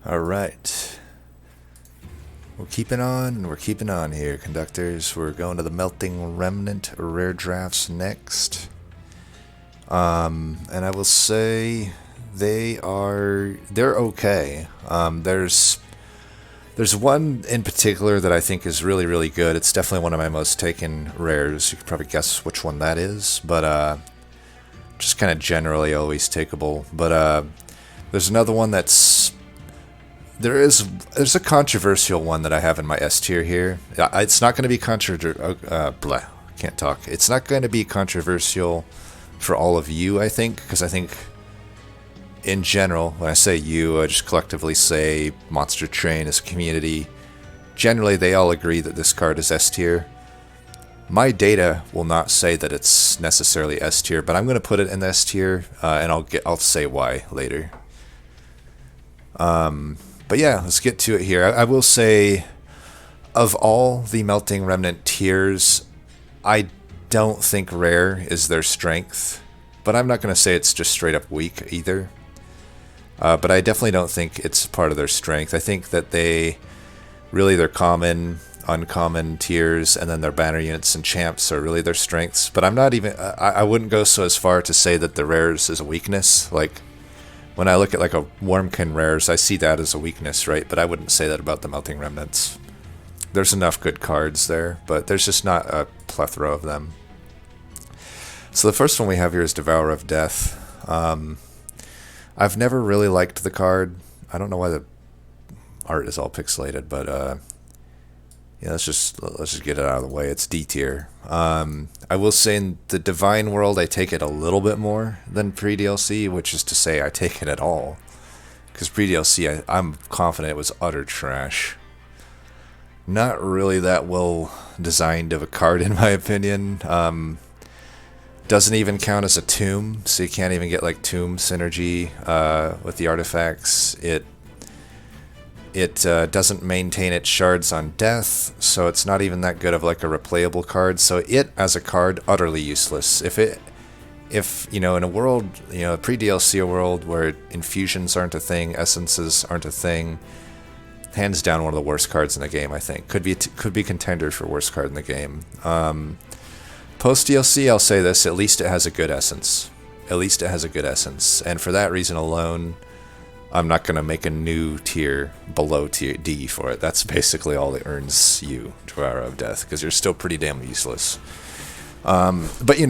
Alright. We're keeping on here, conductors. We're going to the Melting Remnant rare drafts next. And I will say they're okay. There's one in particular that I think is really, really good. It's definitely one of my most taken rares. You could probably guess which one that is, but just kind of generally always takeable. But there's another one there's a controversial one that I have in my S tier here. It's not going to be can't talk. It's not going to be controversial for all of you, I think, because I think in general, when I say you, I just collectively say Monster Train as a community. Generally, they all agree that this card is S tier. My data will not say that it's necessarily S tier, but I'm going to put it in the S tier, and I'll say why later. But yeah, let's get to it here. I will say, of all the Melting Remnant tiers, I don't think rare is their strength, but I'm not going to say it's just straight up weak either. But I definitely don't think it's part of their strength. I think that their common, uncommon tiers, and then their banner units and champs are really their strengths. But I'm not even, I wouldn't go so as far to say that the rares is a weakness. Like, when I look at like a Wormkin rares, I see that as a weakness, right? But I wouldn't say that about the Melting Remnants. There's enough good cards there, but there's just not a plethora of them. So the first one we have here is Devourer of Death. I've never really liked the card. I don't know why the art is all pixelated, but yeah, let's just get it out of the way. It's D tier. I will say in the Divine World, I take it a little bit more than pre-DLC, which is to say I take it at all. Because pre-DLC, I'm confident it was utter trash. Not really that well designed of a card, in my opinion. Doesn't even count as a tomb, so you can't even get like tomb synergy with the artifacts. It doesn't maintain its shards on death, so it's not even that good of like a replayable card. So it, as a card, utterly useless. If in a world, a pre-DLC world where infusions aren't a thing, essences aren't a thing, hands down one of the worst cards in the game. I think could be contender for worst card in the game. Post DLC, I'll say this: at least it has a good essence. And for that reason alone, I'm not going to make a new tier below tier D for it. That's basically all it earns you, Devourer of Death, because you're still pretty damn useless. But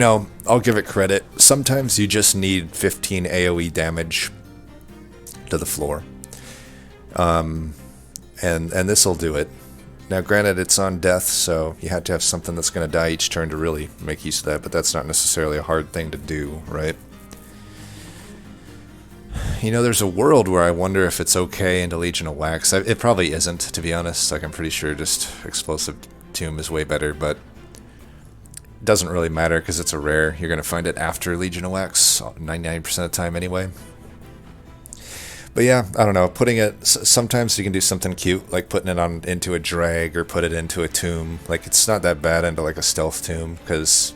I'll give it credit. Sometimes you just need 15 AoE damage to the floor. And this will do it. Now, granted, it's on death, so you had to have something that's going to die each turn to really make use of that, but that's not necessarily a hard thing to do, right? There's a world where I wonder if it's okay into Legion of Wax. It probably isn't, to be honest. Like, I'm pretty sure just Explosive Tomb is way better, but it doesn't really matter because it's a rare. You're going to find it after Legion of Wax 99% of the time anyway. But yeah, I don't know. Sometimes you can do something cute, like putting it into a drag or put it into a tomb. Like, it's not that bad into like a stealth tomb, because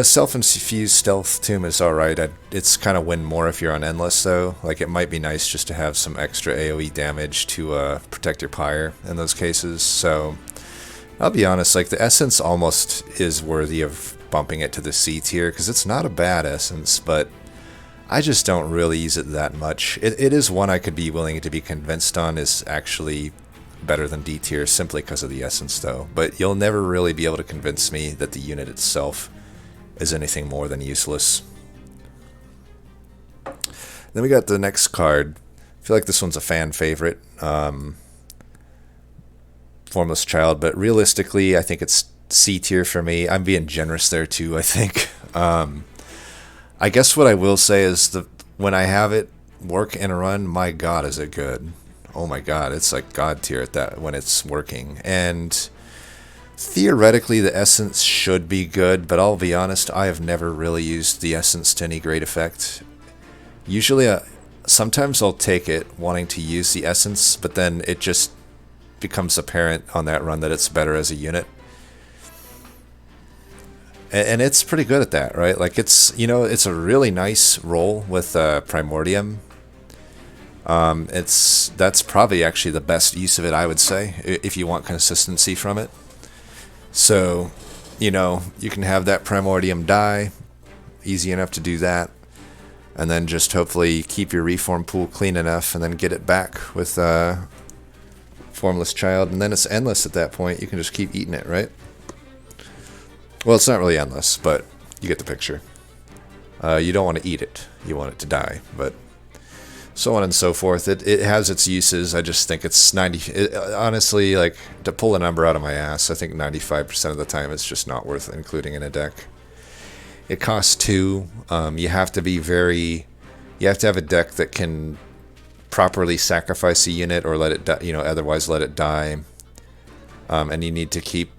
self-infused stealth tomb is alright. It's kind of win more if you're on endless, though. Like, it might be nice just to have some extra AoE damage to protect your pyre in those cases. So I'll be honest, like, the essence almost is worthy of bumping it to the C tier, because it's not a bad essence, but I just don't really use it that much. It is one I could be willing to be convinced on is actually better than D tier, simply because of the essence, though. But you'll never really be able to convince me that the unit itself is anything more than useless. Then we got the next card. I feel like this one's a fan favorite. Formless Child, but realistically, I think it's C tier for me. I'm being generous there too, I think. I guess what I will say is when I have it work and run, my god, is it good. Oh my god, it's like god tier at that when it's working. And theoretically, the essence should be good, but I'll be honest, I have never really used the essence to any great effect. Usually, sometimes I'll take it wanting to use the essence, but then it just becomes apparent on that run that it's better as a unit. And it's pretty good at that, right? Like, it's a really nice roll with Primordium. That's probably actually the best use of it, I would say, if you want consistency from it. So, you can have that Primordium die, easy enough to do that, and then just hopefully keep your reform pool clean enough, and then get it back with Formless Child, and then it's endless at that point. You can just keep eating it, right? Well, it's not really endless, but you get the picture. You don't want to eat it. You want it to die, but so on and so forth. It has its uses. I just think it's honestly, like, to pull a number out of my ass, I think 95% of the time it's just not worth including in a deck. It costs 2. You have to have a deck that can properly sacrifice a unit or let it die, otherwise let it die. And you need to keep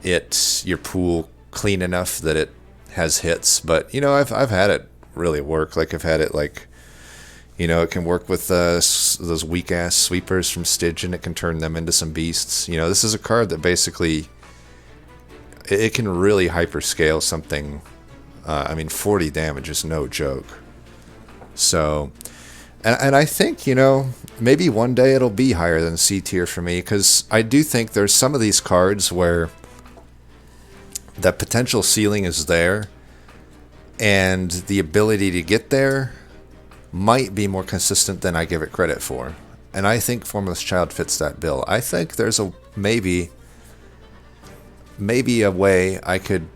your pool clean enough that it has hits. But I've had it really work. Like, I've had it like, it can work with those weak ass sweepers from Stygian. It can turn them into some beasts. This is a card that basically it can really hyperscale something. 40 damage is no joke. So, and I think, maybe one day it'll be higher than C tier for me, because I do think there's some of these cards where the potential ceiling is there, and the ability to get there might be more consistent than I give it credit for. And I think Formless Child fits that bill. I think there's maybe a way I could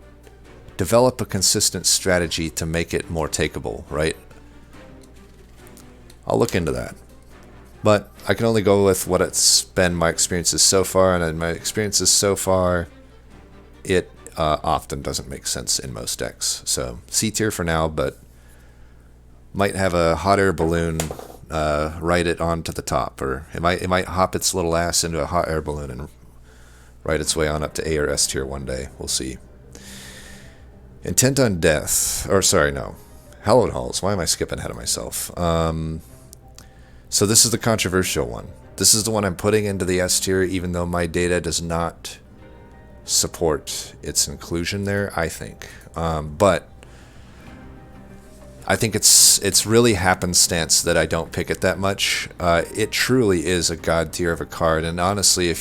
develop a consistent strategy to make it more takeable, right? I'll look into that. But I can only go with what it's been my experiences so far, and in my experiences so far, it often doesn't make sense in most decks. So C tier for now, but might have a hot air balloon ride it onto the top, or it might hop its little ass into a hot air balloon and ride its way on up to A or S tier one day. We'll see. Intent on Death, or sorry, no, Hallowed Halls. Why am I skipping ahead of myself? So this is the controversial one. This is the one I'm putting into the S tier, even though my data does not support its inclusion there, I think. But I think it's really happenstance that I don't pick it that much. It truly is a god tier of a card, and honestly,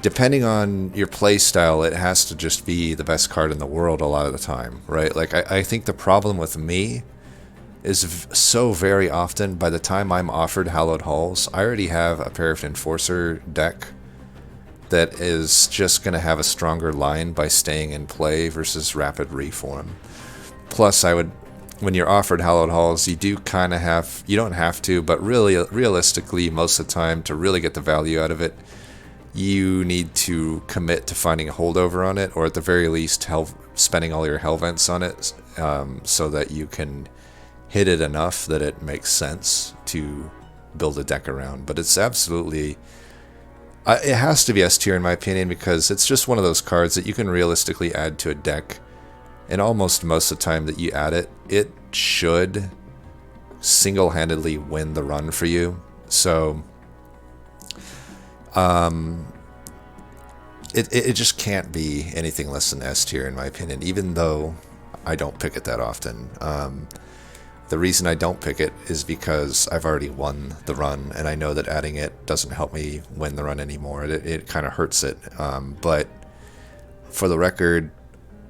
depending on your play style, it has to just be the best card in the world a lot of the time, right? Like, I think the problem with me is so very often, by the time I'm offered Hallowed Halls, I already have a Paraffin Enforcer deck that is just going to have a stronger line by staying in play versus Rapid Reform. Plus, when you're offered Hallowed Halls, you do kind of you don't have to, but really, realistically, most of the time, to really get the value out of it, you need to commit to finding a holdover on it, or at the very least, spending all your hell vents on it, so that you can hit it enough that it makes sense to build a deck around. But it's absolutely, it has to be S tier in my opinion, because it's just one of those cards that you can realistically add to a deck, and almost most of the time that you add it, it should single-handedly win the run for you. So it just can't be anything less than S tier in my opinion, even though I don't pick it that often. The reason I don't pick it is because I've already won the run, and I know that adding it doesn't help me win the run anymore. It kind of hurts it. But for the record,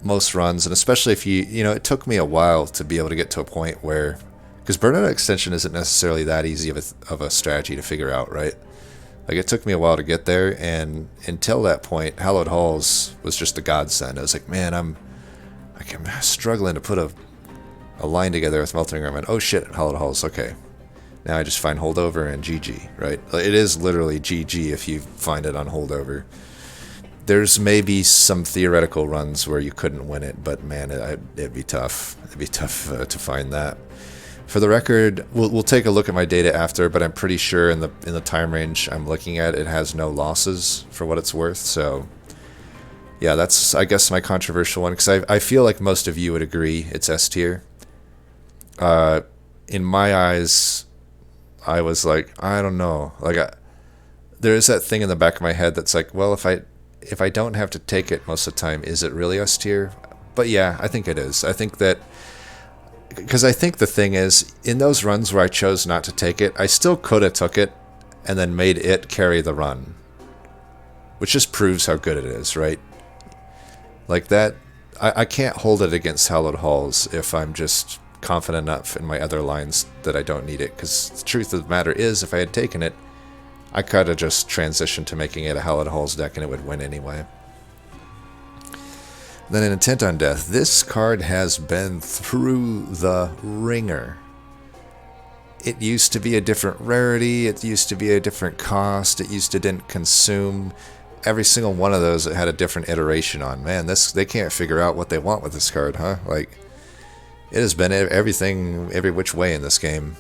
most runs, and especially if it took me a while to be able to get to a point where, because Burnout Extension isn't necessarily that easy of a strategy to figure out, right? Like, it took me a while to get there, and until that point, Hallowed Halls was just a godsend. I was like, man, I'm struggling to put a line together with Melting Remnant. Oh shit, Hallowed Halls, okay. Now I just find Holdover and GG, right? It is literally GG if you find it on Holdover. There's maybe some theoretical runs where you couldn't win it, but man, it'd be tough. It'd be tough to find that. For the record, we'll take a look at my data after, but I'm pretty sure in the time range I'm looking at, it has no losses for what it's worth. So yeah, that's, I guess, my controversial one, because I feel like most of you would agree it's S tier. In my eyes, I was like, I don't know. Like, there is that thing in the back of my head that's like, well, if I don't have to take it most of the time, is it really S tier? But yeah, I think it is. I think that because I think the thing is, in those runs where I chose not to take it, I still could have took it and then made it carry the run, which just proves how good it is, right? Like that, I can't hold it against Hallowed Halls if I'm just confident enough in my other lines that I don't need it, because the truth of the matter is, if I had taken it, I could have just transitioned to making it a Hallowed Halls deck and it would win anyway. Then in Intent on Death, this card has been through the ringer. It used to be a different rarity, it used to be a different cost, it used to didn't consume. Every single one of those it had a different iteration on. Man, they can't figure out what they want with this card, huh? Like, it has been everything, every which way in this game.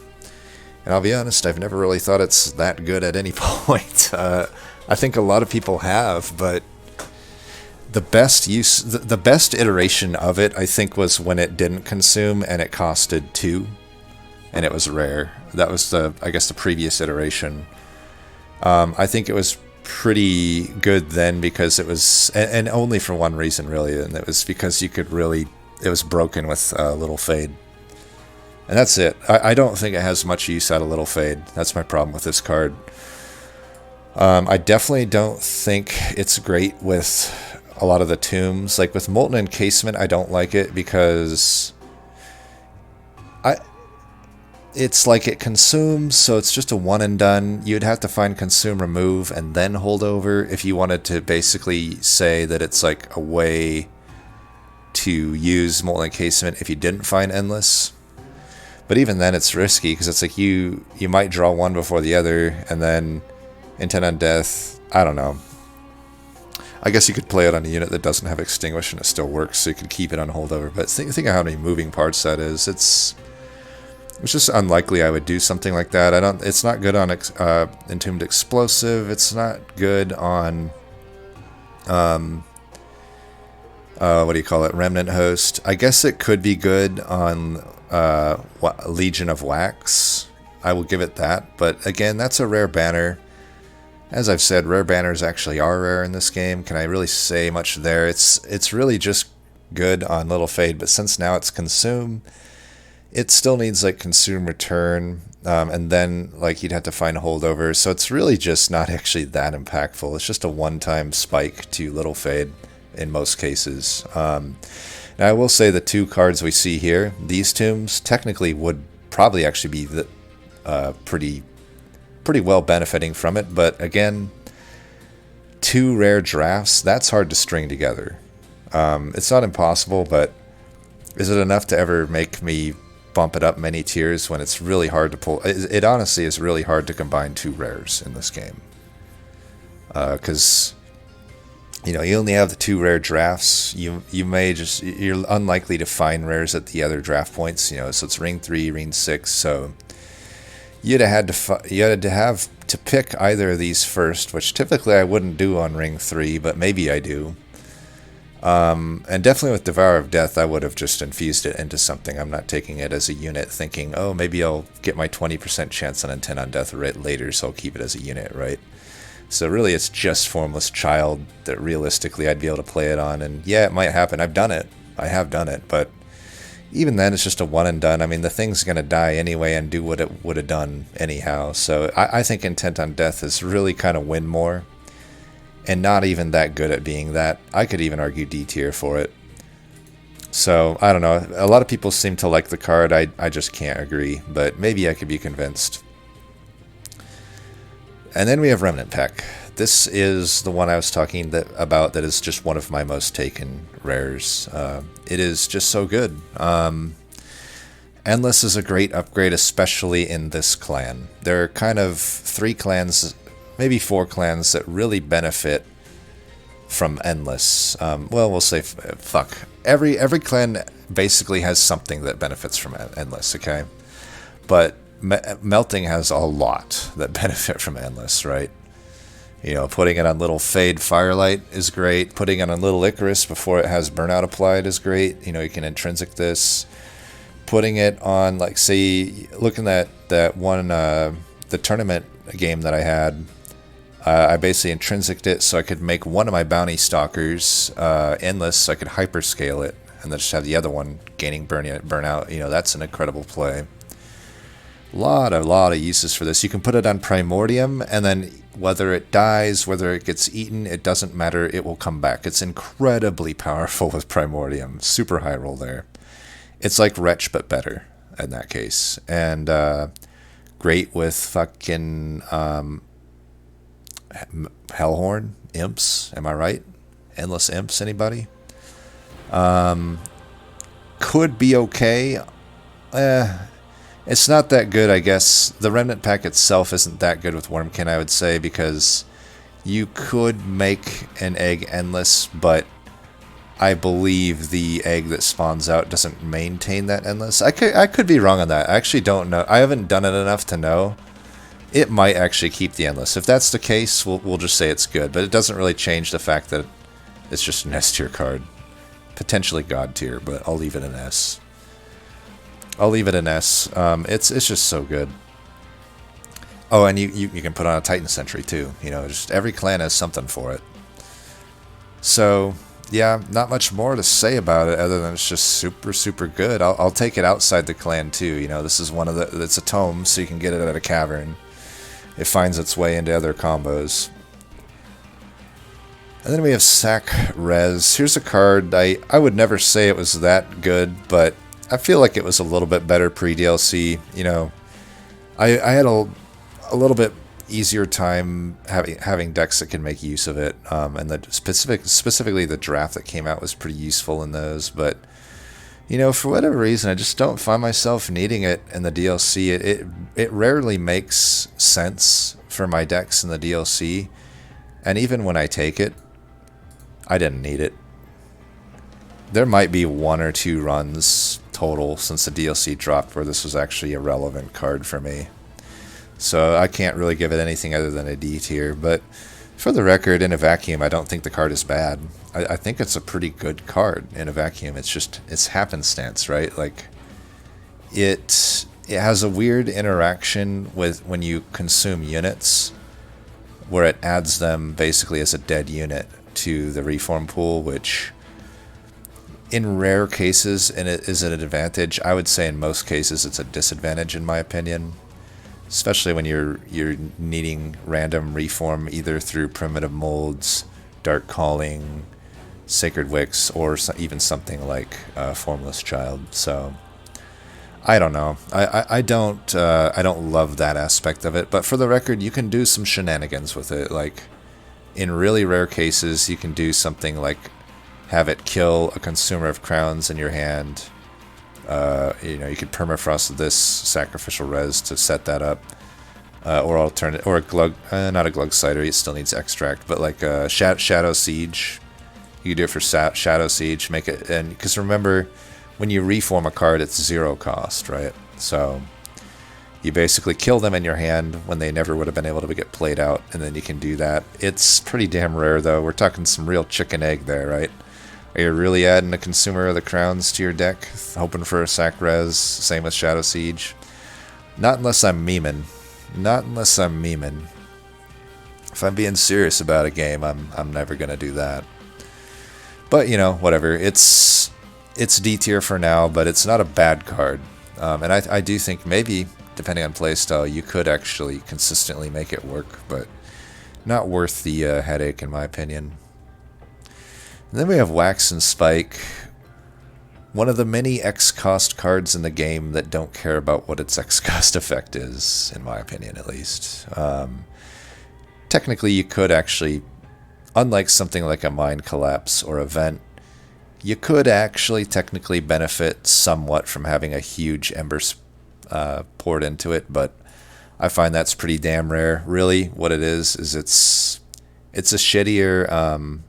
And I'll be honest, I've never really thought it's that good at any point. I think a lot of people have, but the best iteration of it, I think, was when it didn't consume and it costed 2, and it was rare. That was I guess the previous iteration. I think it was pretty good then because it was, and only for one reason really, and it was because you could really, it was broken with Little Fade. And that's it. I don't think it has much use out of Little Fade. That's my problem with this card. I definitely don't think it's great with a lot of the tombs. Like with Molten Encasement, I don't like it because it's like it consumes, so it's just a one and done. You'd have to find consume, remove, and then hold over if you wanted to basically say that it's like a way to use Molten Encasement if you didn't find Endless. But even then it's risky because it's like you might draw one before the other, and then Intent on Death, I don't know. I guess you could play it on a unit that doesn't have Extinguish and it still works, so you could keep it on holdover. But think of how many moving parts that is. It's just unlikely I would do something like that. It's not good on Entombed Explosive. It's not good on what do you call it? Remnant Host. I guess it could be good on Legion of Wax. I will give it that. But again, that's a rare banner. As I've said, rare banners actually are rare in this game. Can I really say much there? It's really just good on Little Fade, but since now it's Consume, it still needs like Consume, Return, and then like you'd have to find a holdover. So it's really just not actually that impactful. It's just a one-time spike to Little Fade in most cases. Now I will say the 2 cards we see here, these tombs, technically would probably actually be pretty well benefiting from it, but again, 2 rare drafts, that's hard to string together. It's not impossible, but is it enough to ever make me bump it up many tiers when it's really hard to pull? It honestly is really hard to combine 2 rares in this game. Because you only have the 2 rare drafts. You're unlikely to find rares at the other draft points, so it's ring 3, ring 6, so you had to have to pick either of these first, which typically I wouldn't do on ring 3, but maybe I do. And definitely with Devourer of Death, I would have just infused it into something. I'm not taking it as a unit thinking, oh, maybe I'll get my 20% chance on Intent on Death later, so I'll keep it as a unit, right? So really it's just Formless Child that realistically I'd be able to play it on, and yeah, it might happen. I have done it, but even then, it's just a one and done. I mean, the thing's going to die anyway and do what it would have done anyhow. So I think Intent on Death is really kind of win more and not even that good at being that. I could even argue D tier for it. So, I don't know. A lot of people seem to like the card. I just can't agree, but maybe I could be convinced. And then we have Remnant Pack. This is the one I was talking about that is just one of my most taken rares. It is just so good. Endless is a great upgrade, especially in this clan. There are kind of 3 clans, maybe 4 clans that really benefit from Endless. Well, we'll say fuck. Every clan basically has something that benefits from Endless, okay? But Melting has a lot that benefit from Endless, right? Putting it on Little Fade Firelight is great. Putting it on Little Icarus before it has Burnout applied is great. You can intrinsic this. Putting it on, like, say, looking at that one, the tournament game that I had, I basically intrinsiced it so I could make one of my Bounty Stalkers endless, so I could hyperscale it. and then just have the other one gaining burnout. You know, that's an incredible play. Lot of uses for this. You can put it on Primordium, and then whether it dies, whether it gets eaten, it doesn't matter. It will come back. It's incredibly powerful with Primordium. Super high roll there. It's like Wretch, but better in that case. And great with fucking Hellhorn, Imps. Am I right? Endless Imps, anybody? Could be okay. It's not that good, I guess. The Remnant pack itself isn't that good with Wormkin, I would say, because you could make an egg endless, but I believe the egg that spawns out doesn't maintain that endless. I could be wrong on that. I actually don't know. I haven't done it enough to know. It might actually keep the endless. If that's the case, we'll just say it's good, but it doesn't really change the fact that it's just an S tier card. Potentially God tier, but I'll leave it an S. It's just so good. Oh, and you can put on a Titan Sentry too. You know, just every clan has something for it. So yeah, not much more to say about it other than it's just super, super good. I'll take it outside the clan too. You know, this is one of the, it's a tome, so you can get it at a cavern. It finds its way into other combos. And then we have Sac Res. Here's a card I would never say it was that good, but I feel like it was a little bit better pre-DLC. You know, I had a little bit easier time having decks that can make use of it, and the specifically the draft that came out was pretty useful in those. But you know, for whatever reason, I just don't find myself needing it in the DLC. It rarely makes sense for my decks in the DLC, and even when I take it, I didn't need it. There might be 1 or 2 runs total since the DLC dropped where this was actually a relevant card for me. So I can't really give it anything other than a D tier. But for the record, in a vacuum, I don't think the card is bad. I think it's a pretty good card in a vacuum. It's happenstance, right? Like it has a weird interaction with when you consume units, where it adds them basically as a dead unit to the reform pool, which in rare cases is an advantage. I would say in most cases it's a disadvantage in my opinion, especially when you're needing random reform either through primitive molds, dark calling, sacred wicks, or even something like formless child. So I don't know. I don't love that aspect of it, but for the record, you can do some shenanigans with it. Like in really rare cases, you can do something like have it kill a consumer of crowns in your hand. You know, you could permafrost this sacrificial res to set that up, or a glug, not a glug cider. It still needs extract, but like a shadow siege. You can do it for shadow siege. Make it, and because remember, when you reform a card, it's 0 cost, right? So you basically kill them in your hand when they never would have been able to get played out, and then you can do that. It's pretty damn rare, though. We're talking some real chicken egg there, right? Are you really adding a consumer of the crowns to your deck, hoping for a sac res? Same with Shadow Siege. Not unless I'm memeing. Not unless I'm memeing. If I'm being serious about a game, I'm never gonna do that. But you know, whatever. It's D tier for now, but it's not a bad card. And I do think maybe, depending on playstyle, you could actually consistently make it work, but not worth the headache in my opinion. And then we have Wax and Spike, one of the many X-cost cards in the game that don't care about what its X-cost effect is, in my opinion at least. Technically, you could actually, unlike something like a Mind Collapse or Event, you could actually technically benefit somewhat from having a huge Embers poured into it, but I find that's pretty damn rare. Really, what it is it's a shittier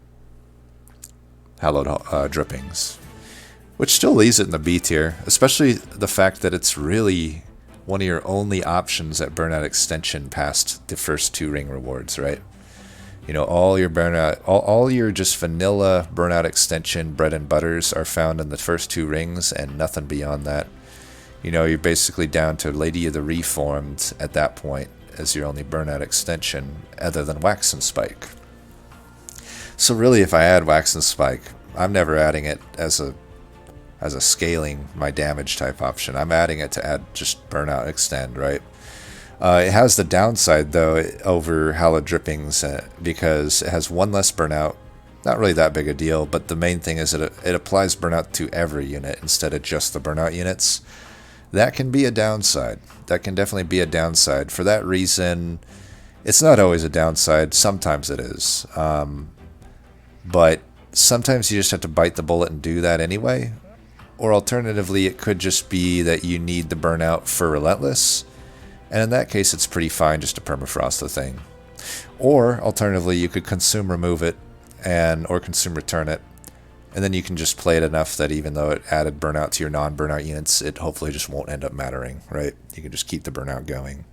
Hallowed Drippings, which still leaves it in the B tier, especially the fact that it's really one of your only options at Burnout Extension past the first 2 ring rewards, right? You know, all your Burnout, all your just vanilla Burnout Extension bread and butters are found in the first 2 rings and nothing beyond that. You know, you're basically down to Lady of the Reformed at that point as your only Burnout Extension other than Wax and Spike. So really, if I add Wax and Spike, I'm never adding it as a as a scaling my damage type option. I'm adding it to add just burnout extend, right? It has the downside though over Hallowed Drippings because it has one less burnout. Not really that big a deal, but the main thing is that it applies burnout to every unit instead of just the burnout units. That can be a downside. That can definitely be a downside. For that reason, it's not always a downside. Sometimes it is. But sometimes you just have to bite the bullet and do that anyway. Or alternatively, it could just be that you need the burnout for Relentless. And in that case, it's pretty fine just to permafrost the thing. Or alternatively, you could consume remove it or consume return it. And then you can just play it enough that even though it added burnout to your non-burnout units, it hopefully just won't end up mattering, right? You can just keep the burnout going.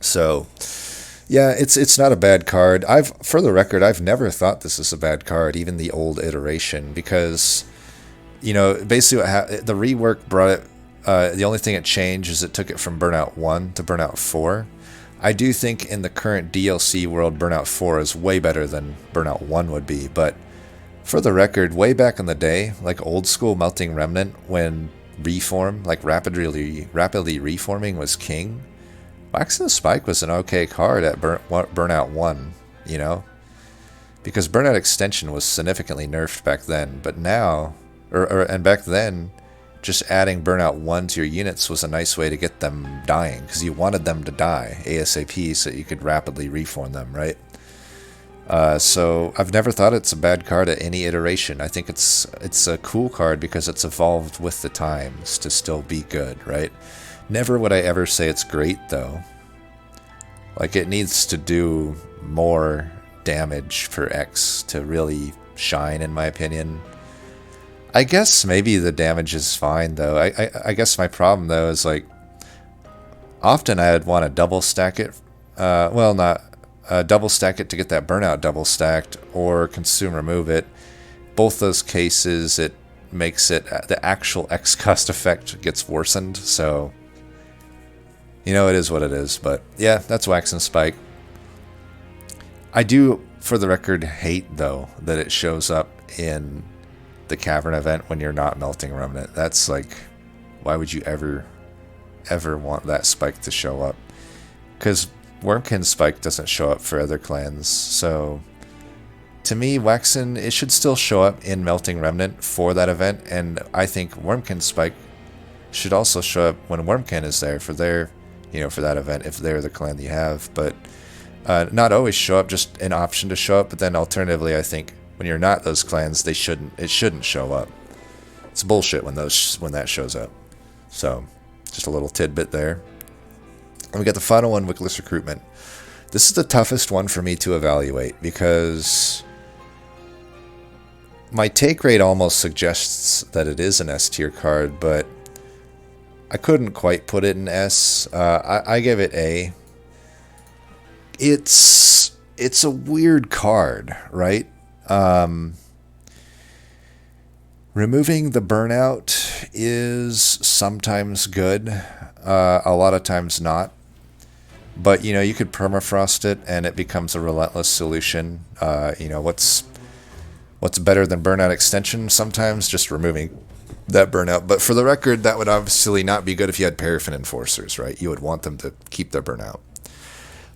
So, yeah, it's not a bad card. For the record, I've never thought this is a bad card, even the old iteration, because, basically the rework brought it. The only thing it changed is it took it from Burnout 1 to Burnout 4. I do think in the current DLC world, Burnout 4 is way better than Burnout 1 would be, but for the record, way back in the day, like old school Melting Remnant, when reform, like rapidly reforming was king, Wax and Spike was an okay card at Burnout 1, because Burnout Extension was significantly nerfed back then, but now, and back then, just adding Burnout 1 to your units was a nice way to get them dying, because you wanted them to die ASAP so that you could rapidly reform them, right? So I've never thought it's a bad card at any iteration. I think it's a cool card because it's evolved with the times to still be good, right? Never would I ever say it's great, though. Like, it needs to do more damage for X to really shine, in my opinion. I guess maybe the damage is fine, though. I guess my problem, though, is, like, often I'd want to double stack it. Double stack it to get that burnout double stacked, or consume remove it. Both those cases, it makes it, the actual X cost effect gets worsened, so, it is what it is. But, yeah, that's Wax and Spike. I do, for the record, hate, though, that it shows up in the Cavern event when you're not Melting Remnant. That's like, why would you ever want that spike to show up? Because Wormkin Spike doesn't show up for other clans, so to me, Waxen, it should still show up in Melting Remnant for that event, and I think Wormkin Spike should also show up when Wormkin is there for their, for that event, if they're the clan you have, but not always show up, just an option to show up, but then alternatively, I think when you're not those clans, it shouldn't show up. It's bullshit when that shows up. So, just a little tidbit there. And we got the final one, Wickless Recruitment. This is the toughest one for me to evaluate because my take rate almost suggests that it is an S tier card, but I couldn't quite put it in S. I give it A. It's a weird card, right? Removing the burnout is sometimes good, a lot of times not. But, you could permafrost it and it becomes a relentless solution. What's better than burnout extension? Sometimes just removing that burnout. But for the record, that would obviously not be good if you had Paraffin Enforcers, right? You would want them to keep their burnout.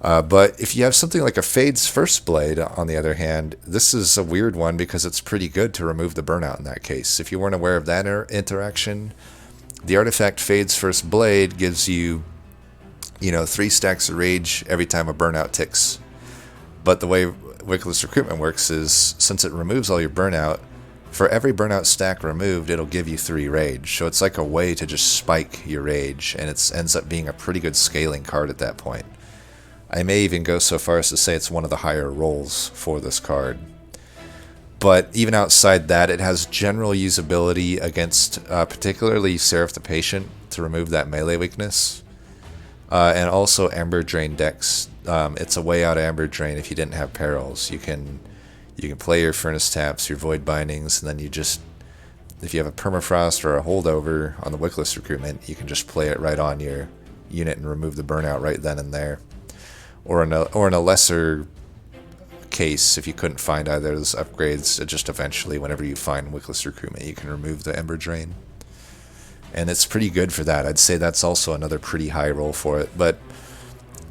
But if you have something like a Fade's First Blade, on the other hand, this is a weird one because it's pretty good to remove the burnout in that case. If you weren't aware of that interaction, the artifact Fade's First Blade gives you, 3 stacks of rage every time a burnout ticks. But the way Wickless Recruitment works is, since it removes all your burnout, for every burnout stack removed, it'll give you 3 rage. So it's like a way to just spike your rage, and it ends up being a pretty good scaling card at that point. I may even go so far as to say it's one of the higher rolls for this card. But even outside that, it has general usability against particularly Seraph the Patient to remove that melee weakness. And also Amber Drain decks. It's a way out of Amber Drain if you didn't have perils. You can play your Furnace Taps, your Void Bindings, and then if you have a Permafrost or a Holdover on the Wickless Recruitment, you can just play it right on your unit and remove the burnout right then and there. Or in a lesser case, if you couldn't find either of those upgrades, just eventually, whenever you find Wickless Recruitment, you can remove the Ember Drain. And it's pretty good for that. I'd say that's also another pretty high roll for it. But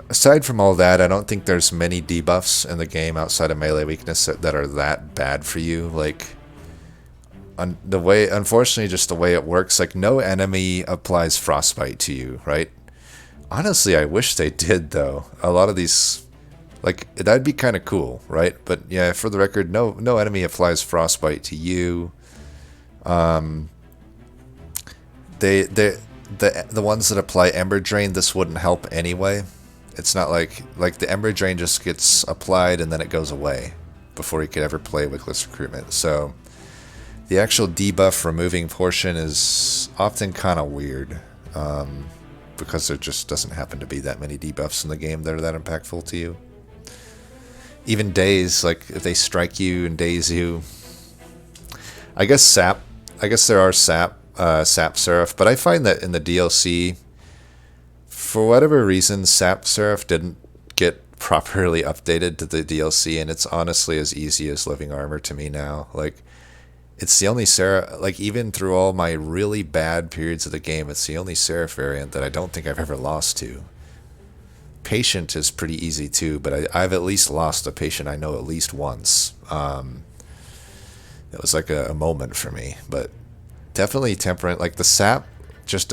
aside from all that, I don't think there's many debuffs in the game outside of melee weakness that are that bad for you. Like, unfortunately, just the way it works, like, no enemy applies Frostbite to you, right? Honestly, I wish they did, though. A lot of these, like, that'd be kind of cool, right? But yeah, for the record, no enemy applies Frostbite to you. The ones that apply Ember Drain, this wouldn't help anyway. It's not like the Ember Drain just gets applied and then it goes away before you could ever play Wickless Recruitment. So the actual debuff removing portion is often kind of weird. Because there just doesn't happen to be that many debuffs in the game that are that impactful to you. Even daze, like if they strike you and daze you. I guess there are Sap Seraph, but I find that in the DLC, for whatever reason, Sap Seraph didn't get properly updated to the DLC, and it's honestly as easy as Living Armor to me now. Like, it's the only Seraph, like, even through all my really bad periods of the game, it's the only Seraph variant that I don't think I've ever lost to. Patient is pretty easy too, but I've at least lost a Patient I know at least once. It was like a moment for me, but definitely Temperament. Like, the sap just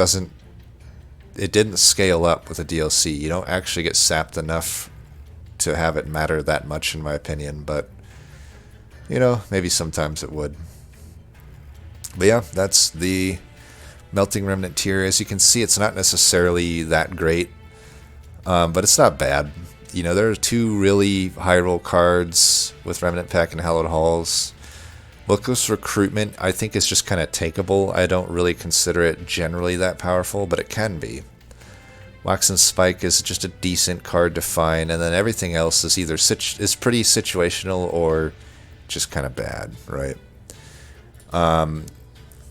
it didn't scale up with the DLC. You don't actually get sapped enough to have it matter that much, in my opinion, but, you know, maybe sometimes it would. But yeah, that's the Melting Remnant tier. As you can see, it's not necessarily that great, but it's not bad. You know, there are two really high roll cards with Remnant Pack and Hallowed Halls. Wickless Recruitment, I think, is just kind of takeable. I don't really consider it generally that powerful, but it can be. Wax and Spike is just a decent card to find, and then everything else is either is pretty situational or just kind of bad, right?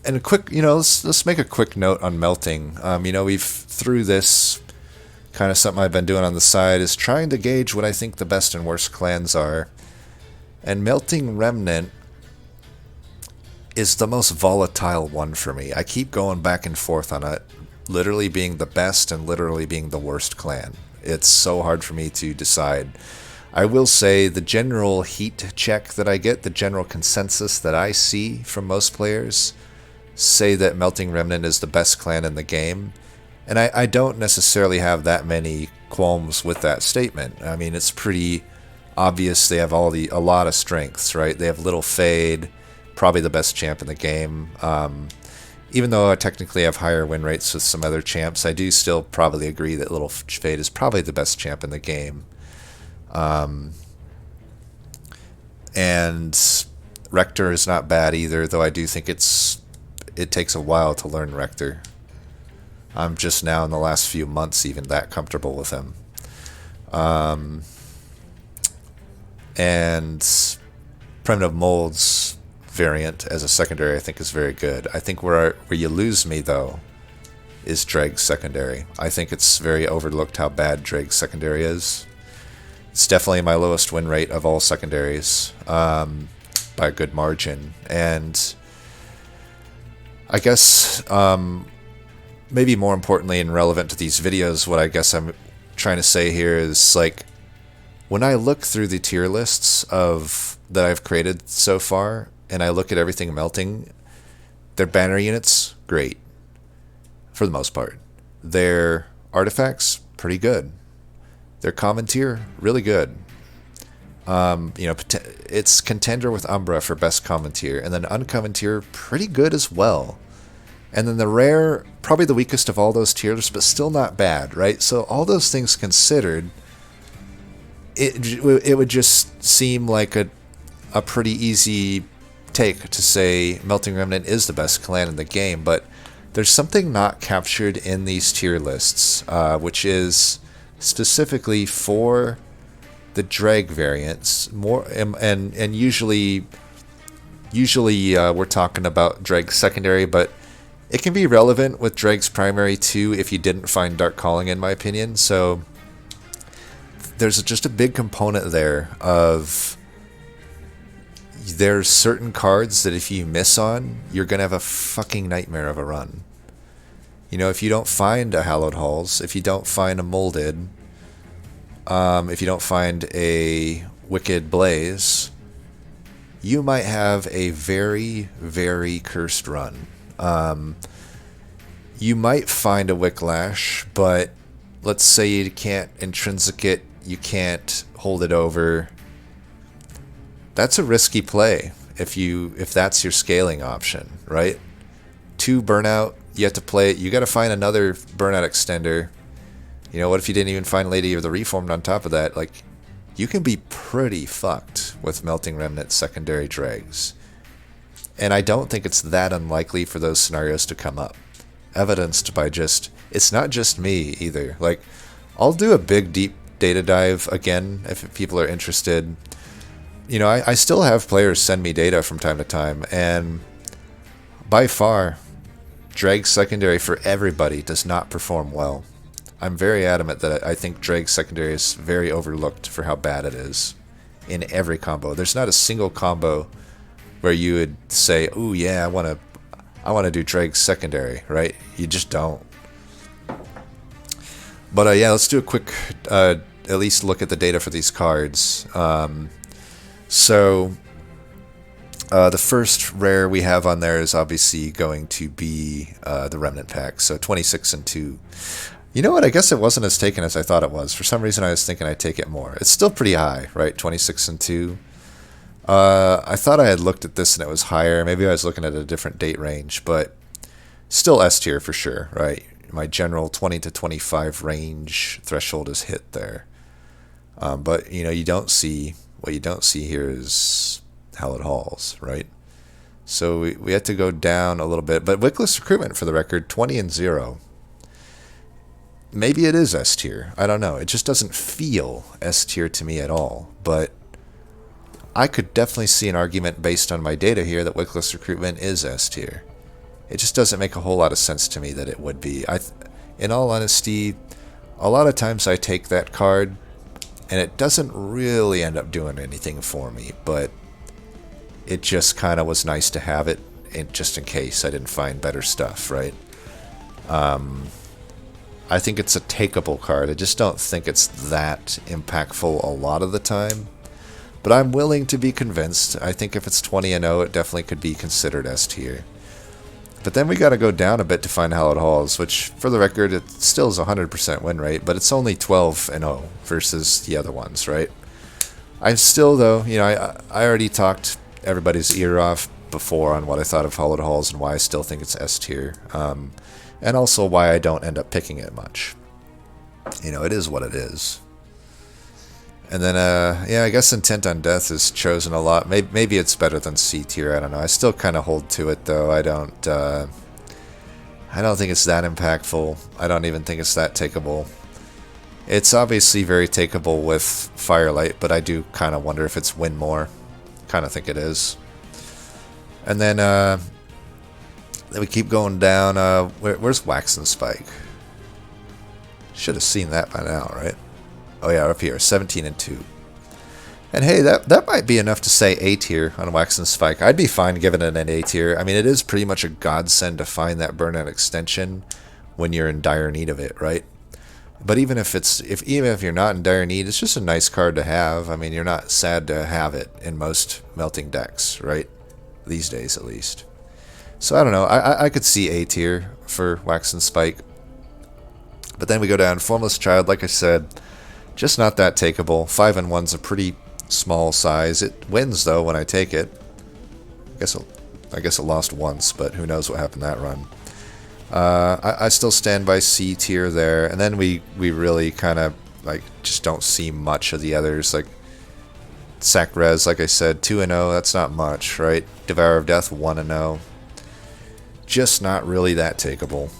And a quick, you know, let's make a quick note on melting. You know, through this, kind of something I've been doing on the side is trying to gauge what I think the best and worst clans are. And Melting Remnant is the most volatile one for me. I keep going back and forth on it, literally being the best and literally being the worst clan. It's so hard for me to decide. I will say the general heat check that I get, the general consensus that I see from most players, say that Melting Remnant is the best clan in the game. And I don't necessarily have that many qualms with that statement. I mean, it's pretty obvious they have a lot of strengths, right? They have Little Fade, probably the best champ in the game. Even though I technically have higher win rates with some other champs, I do still probably agree that Little Fade is probably the best champ in the game. And Rector is not bad either, though I do think it takes a while to learn Rector. I'm just now in the last few months even that comfortable with him. And Primitive Molds variant as a secondary I think is very good. I think where you lose me, though, is Dreg's secondary. I think it's very overlooked how bad Dreg's secondary is. It's definitely my lowest win rate of all secondaries, by a good margin. And I guess maybe more importantly and relevant to these videos, what I guess I'm trying to say here is, like, when I look through the tier lists that I've created so far, and I look at everything melting, their banner units, great, for the most part. Their artifacts, pretty good. Their common tier, really good. You know, it's contender with Umbra for best common tier, and then uncommon tier, pretty good as well. And then the rare, probably the weakest of all those tiers, but still not bad, right? So all those things considered, it would just seem like a pretty easy take to say Melting Remnant is the best clan in the game, but there's something not captured in these tier lists, which is specifically for the Dreg variants. More and usually we're talking about Dreg's secondary, but it can be relevant with Dreg's primary too if you didn't find Dark Calling, in my opinion. So there's just a big component there of there's certain cards that if you miss on, you're going to have a fucking nightmare of a run. You know, if you don't find a Hallowed Halls, if you don't find a Molded, if you don't find a Wicked Blaze, you might have a very, very cursed run. You might find a Wicklash, but let's say you can't intrinsic it, you can't hold it over. That's a risky play if that's your scaling option, right? 2 burnout, you have to play it. You got to find another burnout extender. You know, what if you didn't even find Lady of the Reformed on top of that? Like, you can be pretty fucked with Melting Remnant secondary dregs. And I don't think it's that unlikely for those scenarios to come up. Evidenced by it's not just me either. Like, I'll do a big, deep data dive again if people are interested. You know, I still have players send me data from time to time, and by far, Dreg secondary for everybody does not perform well. I'm very adamant that I think Dreg secondary is very overlooked for how bad it is in every combo. There's not a single combo where you would say, "Ooh, yeah, I want to do Dreg secondary," right? You just don't. But yeah, let's do a quick, at least look at the data for these cards. So the first rare we have on there is obviously going to be the Remnant pack. So 26 and 2. You know what? I guess it wasn't as taken as I thought it was. For some reason, I was thinking I'd take it more. It's still pretty high, right? 26 and 2. I thought I had looked at this and it was higher. Maybe I was looking at a different date range, but still S tier for sure, right? My general 20 to 25 range threshold is hit there. But, you know, what you don't see here is Hallowed Halls, right? So we had to go down a little bit. But Wickless Recruitment, for the record, 20 and 0. Maybe it is S tier. I don't know. It just doesn't feel S tier to me at all. But I could definitely see an argument based on my data here that Wickless Recruitment is S tier. It just doesn't make a whole lot of sense to me that it would be. In all honesty, a lot of times I take that card and it doesn't really end up doing anything for me, but it just kind of was nice to have it just in case I didn't find better stuff, right? I think it's a takeable card. I just don't think it's that impactful a lot of the time. But I'm willing to be convinced. I think if it's 20 and 0, it definitely could be considered S tier. But then we got to go down a bit to find Hallowed Halls, which, for the record, it still is a 100% win rate, but it's only 12 and 0 versus the other ones, right? I'm still, though, you know, I already talked everybody's ear off before on what I thought of Hallowed Halls and why I still think it's S tier. And also why I don't end up picking it much. You know, it is what it is. And then, yeah, I guess Intent on Death is chosen a lot. Maybe it's better than C tier. I don't know. I still kind of hold to it, though. I don't think it's that impactful. I don't even think it's that takeable. It's obviously very takeable with Firelight, but I do kind of wonder if it's win more. Kind of think it is. And then we keep going down. Where's Wax and Spike? Should have seen that by now, right? Oh yeah, up here, 17 and 2. And hey, that might be enough to say A tier on Wax and Spike. I'd be fine giving it an A tier. I mean, it is pretty much a godsend to find that burnout extension when you're in dire need of it, right? But even if you're not in dire need, it's just a nice card to have. I mean, you're not sad to have it in most melting decks, right? These days, at least. So I don't know. I could see A tier for Wax and Spike. But then we go down Formless Child, like I said. Just not that takeable. 5 and 1's a pretty small size. It wins though when I take it. I guess it lost once, but who knows what happened that run. I still stand by C tier there, and then we really kind of like just don't see much of the others. Like Sakrez, like I said, 2 and 0. That's not much, right? Devourer of Death, 1 and 0. Just not really that takeable.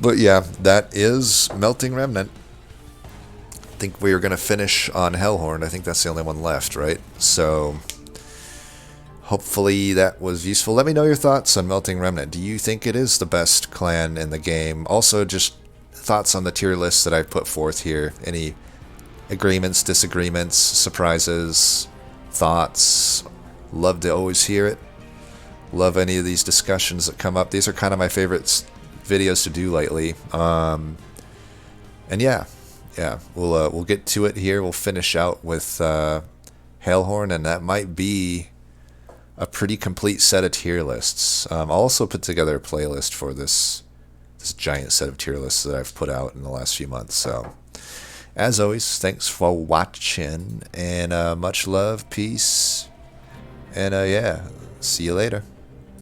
But yeah, that is Melting Remnant. I think we are going to finish on Hellhorn. I think that's the only one left, right? So hopefully that was useful. Let me know your thoughts on Melting Remnant. Do you think it is the best clan in the game? Also, just thoughts on the tier list that I put forth here. Any agreements, disagreements, surprises, thoughts. Love to always hear it. Love any of these discussions that come up. These are kind of my favorite videos to do lately. And yeah, we'll get to it here. We'll finish out with Hailhorn, and that might be a pretty complete set of tier lists. I'll also put together a playlist for this giant set of tier lists that I've put out in the last few months. So, as always, thanks for watching, and much love, peace, and yeah, see you later.